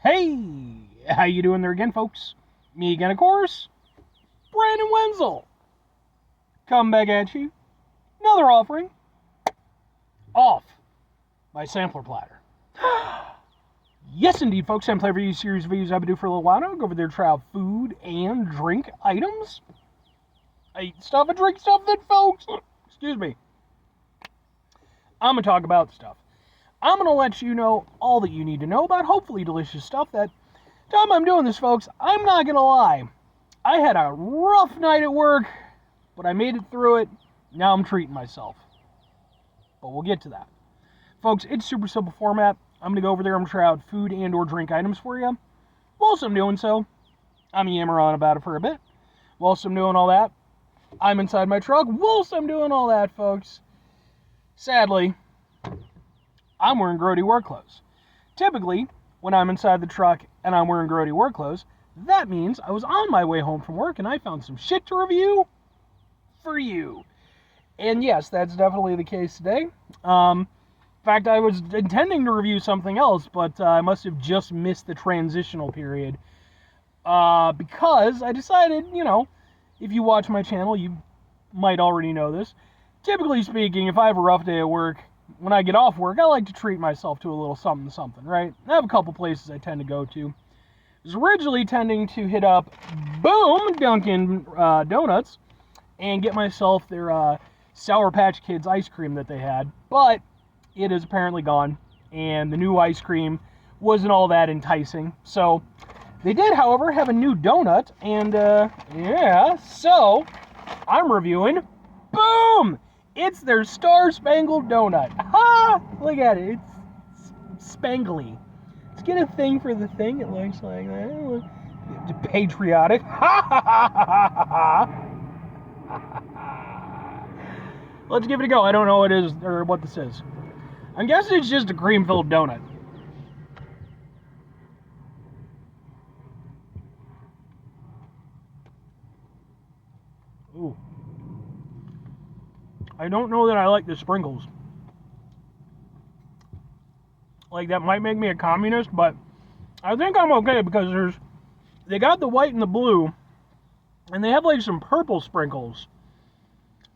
Hey, how you doing there again, folks? Me again, of course, Brandon Wenzel. Come back at you. Another offering. Off my sampler platter. Yes, indeed, folks. Sampler review series of videos I've been doing for a little while now. Go over there, try out food and drink items. I eat stuff and drink stuff then, folks. Excuse me. I'm going to talk about stuff. I'm going to let you know all that you need to know about hopefully delicious stuff. That time I'm doing this, folks, I'm not going to lie. I had a rough night at work, but I made it through it. Now I'm treating myself. But we'll get to that. Folks, it's super simple format. I'm going to go over there and try out food and or drink items for you. Whilst I'm doing so, I'm yammering on about it for a bit. Whilst I'm doing all that, I'm inside my truck. Whilst I'm doing all that, folks, sadly, I'm wearing grody work clothes. Typically, when I'm inside the truck and I'm wearing grody work clothes, that means I was on my way home from work and I found some shit to review for you. And yes, that's definitely the case today. In fact, I was intending to review something else, but I must have just missed the transitional period. Because I decided, if you watch my channel, you might already know this. Typically speaking, if I have a rough day at work, when I get off work, I like to treat myself to a little something, right? I have a couple places I tend to go to. I was originally tending to hit up, Dunkin Donuts, and get myself their Sour Patch Kids ice cream that they had, but it is apparently gone, and the new ice cream wasn't all that enticing. So they did, however, have a new donut, and so I'm reviewing, it's their Spangled donut. Ha! Look at it, it's spangly. Let's get a thing for the thing, it looks like that. Patriotic. Let's give it a go. I don't know what it is, or what this is. I'm guessing it's just a cream-filled donut. Ooh. I don't know that I like the sprinkles. Like, that might make me a communist, but I think I'm okay because they got the white and the blue, and they have like some purple sprinkles.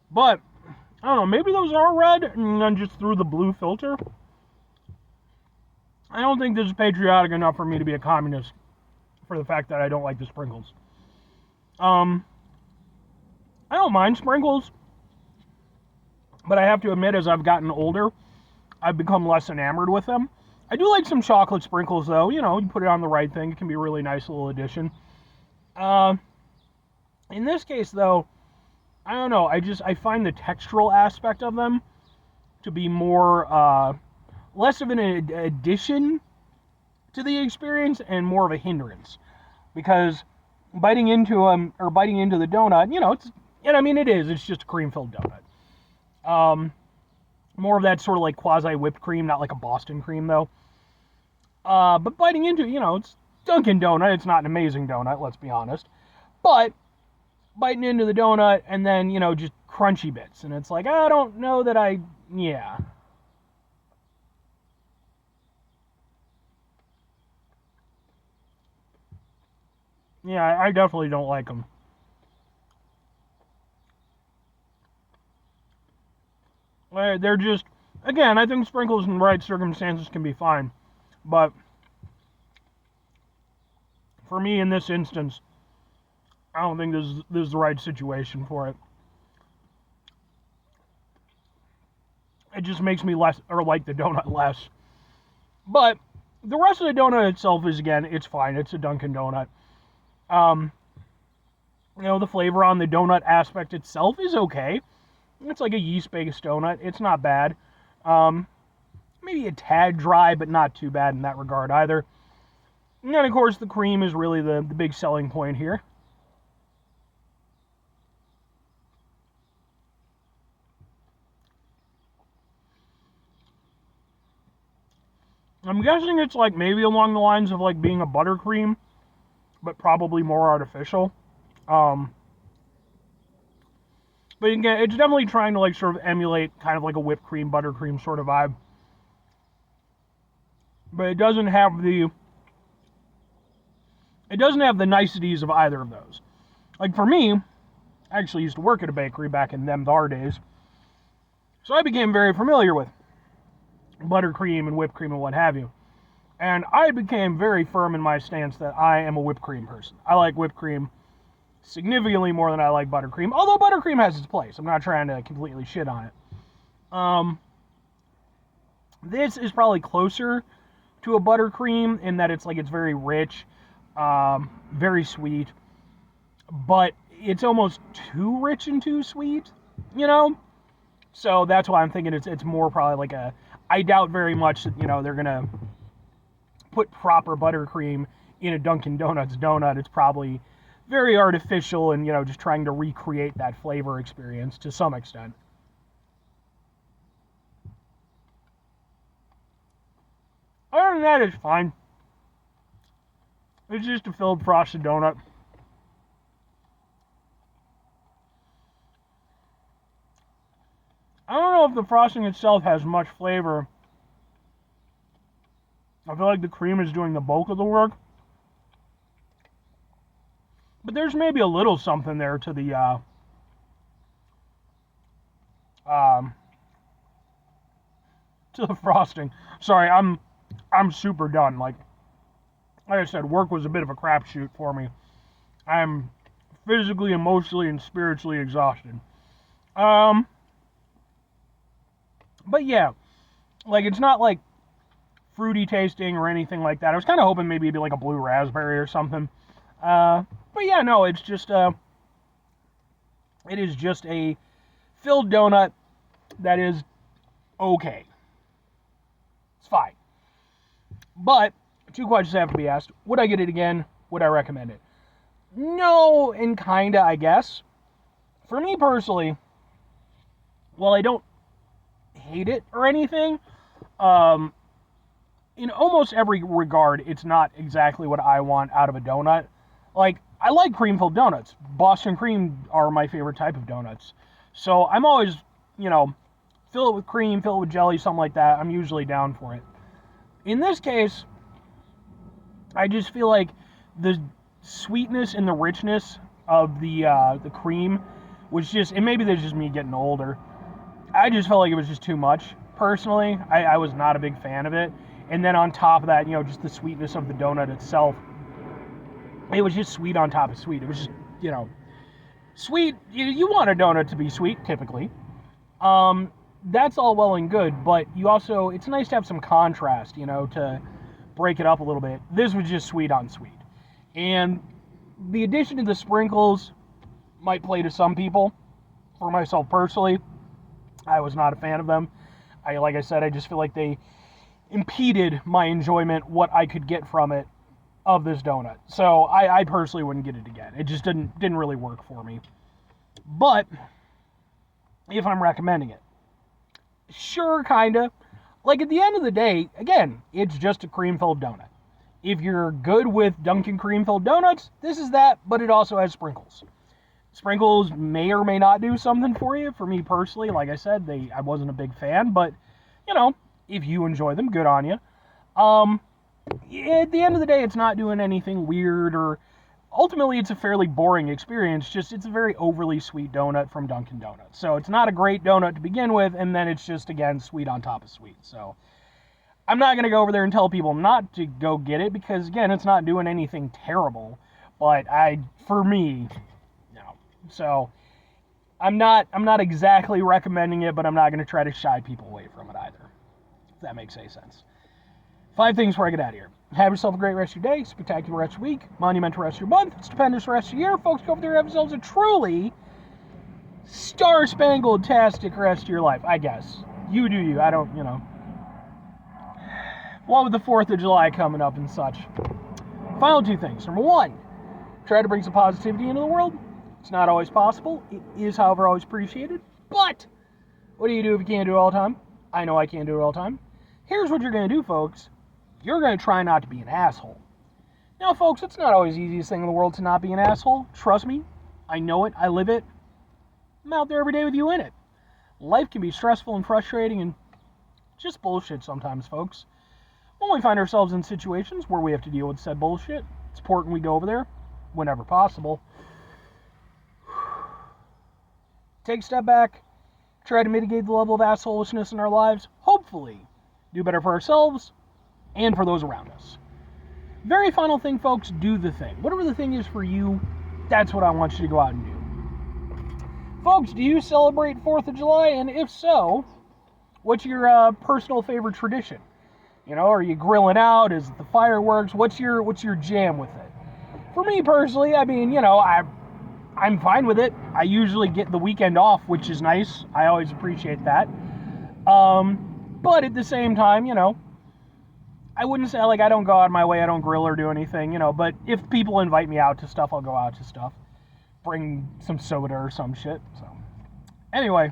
But I don't know, maybe those are red and then just through the blue filter. I don't think this is patriotic enough for me to be a communist for the fact that I don't like the sprinkles. I don't mind sprinkles, but I have to admit, as I've gotten older, I've become less enamored with them. I do like some chocolate sprinkles, though. You put it on the right thing. It can be a really nice little addition. In this case, though, I don't know. I find the textural aspect of them to be more, less of an addition to the experience and more of a hindrance. Because biting into the donut, it's just a cream-filled donut. More of that sort of like quasi-whipped cream, not like a Boston cream, though. But biting into, it's Dunkin' donut. It's not an amazing donut, let's be honest. But biting into the donut and then, just crunchy bits. And it's like, I don't know that yeah. Yeah, I definitely don't like them. They're just, again, I think sprinkles in the right circumstances can be fine. But for me, in this instance, I don't think this is the right situation for it. It just makes me like the donut less. But the rest of the donut itself is, again, it's fine. It's a Dunkin' donut. The flavor on the donut aspect itself is okay. It's like a yeast-based donut. It's not bad. Maybe a tad dry, but not too bad in that regard either. And then, of course, the cream is really the big selling point here. I'm guessing it's like maybe along the lines of like being a buttercream, but probably more artificial. But again, it's definitely trying to like sort of emulate kind of like a whipped cream, buttercream sort of vibe. But it doesn't have the It doesn't have the niceties of either of those. Like for me, I actually used to work at a bakery back in them thar days. So I became very familiar with buttercream and whipped cream and what have you. And I became very firm in my stance that I am a whipped cream person. I like whipped cream significantly more than I like buttercream, although buttercream has its place. I'm not trying to completely shit on it. This is probably closer to a buttercream in that it's very rich, very sweet, but it's almost too rich and too sweet, you know? So that's why I'm thinking it's more probably like a, I doubt very much that, they're gonna put proper buttercream in a Dunkin' Donuts donut. It's probably very artificial and, just trying to recreate that flavor experience to some extent. Other than that, it's fine. It's just a filled frosted donut. I don't know if the frosting itself has much flavor. I feel like the cream is doing the bulk of the work. But there's maybe a little something there to the frosting. Sorry, I'm super done. Like I said, work was a bit of a crapshoot for me. I'm physically, emotionally, and spiritually exhausted. But yeah, like it's not like fruity tasting or anything like that. I was kind of hoping maybe it'd be like a blue raspberry or something. But yeah, no, it's just it is just a filled donut that is okay. It's fine. But 2 questions have to be asked. Would I get it again? Would I recommend it? No, and kinda, I guess. For me personally, while I don't hate it or anything, in almost every regard, it's not exactly what I want out of a donut. Like, I like cream-filled donuts. Boston cream are my favorite type of donuts. So I'm always, fill it with cream, fill it with jelly, something like that. I'm usually down for it. In this case, I just feel like the sweetness and the richness of the cream was just, and maybe that's just me getting older, I just felt like it was just too much, personally. I was not a big fan of it. And then on top of that, just the sweetness of the donut itself, it was just sweet on top of sweet. It was just, sweet. You want a donut to be sweet, typically. That's all well and good, but you also, it's nice to have some contrast, to break it up a little bit. This was just sweet on sweet. And the addition of the sprinkles might play to some people. For myself personally, I was not a fan of them. Like I said, I just feel like they impeded my enjoyment, what I could get from it, of this donut. So I personally wouldn't get it again. It just didn't really work for me. But if I'm recommending it, sure, kinda. Like at the end of the day, again, it's just a cream-filled donut. If you're good with Dunkin' cream-filled donuts, this is that, but it also has sprinkles. Sprinkles may or may not do something for you. For me personally, like I said, I wasn't a big fan, but if you enjoy them, good on you. At the end of the day, it's not doing anything weird, or ultimately it's a fairly boring experience. Just it's a very overly sweet donut from Dunkin' Donuts. So it's not a great donut to begin with, and then it's just, again, sweet on top of sweet. So I'm not going to go over there and tell people not to go get it, because again, it's not doing anything terrible. But for me, no. So I'm not exactly recommending it, but I'm not going to try to shy people away from it either. If that makes any sense. 5 things before I get out of here. Have yourself a great rest of your day, spectacular rest of your week, monumental rest of your month, stupendous rest of your year. Folks, go over there and have yourselves a truly star-spangled-tastic rest of your life, I guess. You do you. I don't, What with the 4th of July coming up and such. Final 2 things. Number 1, try to bring some positivity into the world. It's not always possible. It is, however, always appreciated. But what do you do if you can't do it all the time? I know I can't do it all the time. Here's what you're going to do, folks. You're going to try not to be an asshole. Now, folks, it's not always the easiest thing in the world to not be an asshole. Trust me. I know it. I live it. I'm out there every day with you in it. Life can be stressful and frustrating and just bullshit sometimes, folks. When we find ourselves in situations where we have to deal with said bullshit, It's important we go over there whenever possible. Take a step back, try to mitigate the level of assholishness in our lives, hopefully do better for ourselves and for those around us. Very final thing, folks, do the thing. Whatever the thing is for you, that's what I want you to go out and do. Folks, do you celebrate 4th of July? And if so, what's your personal favorite tradition? You know, are you grilling out? Is it the fireworks? What's your jam with it? For me personally, I mean, you know, I'm fine with it. I usually get the weekend off, which is nice. I always appreciate that. But at the same time, you know, I wouldn't say, like, I don't go out of my way, I don't grill or do anything, you know, but if people invite me out to stuff, I'll go out to stuff. Bring some soda or some shit, so. Anyway,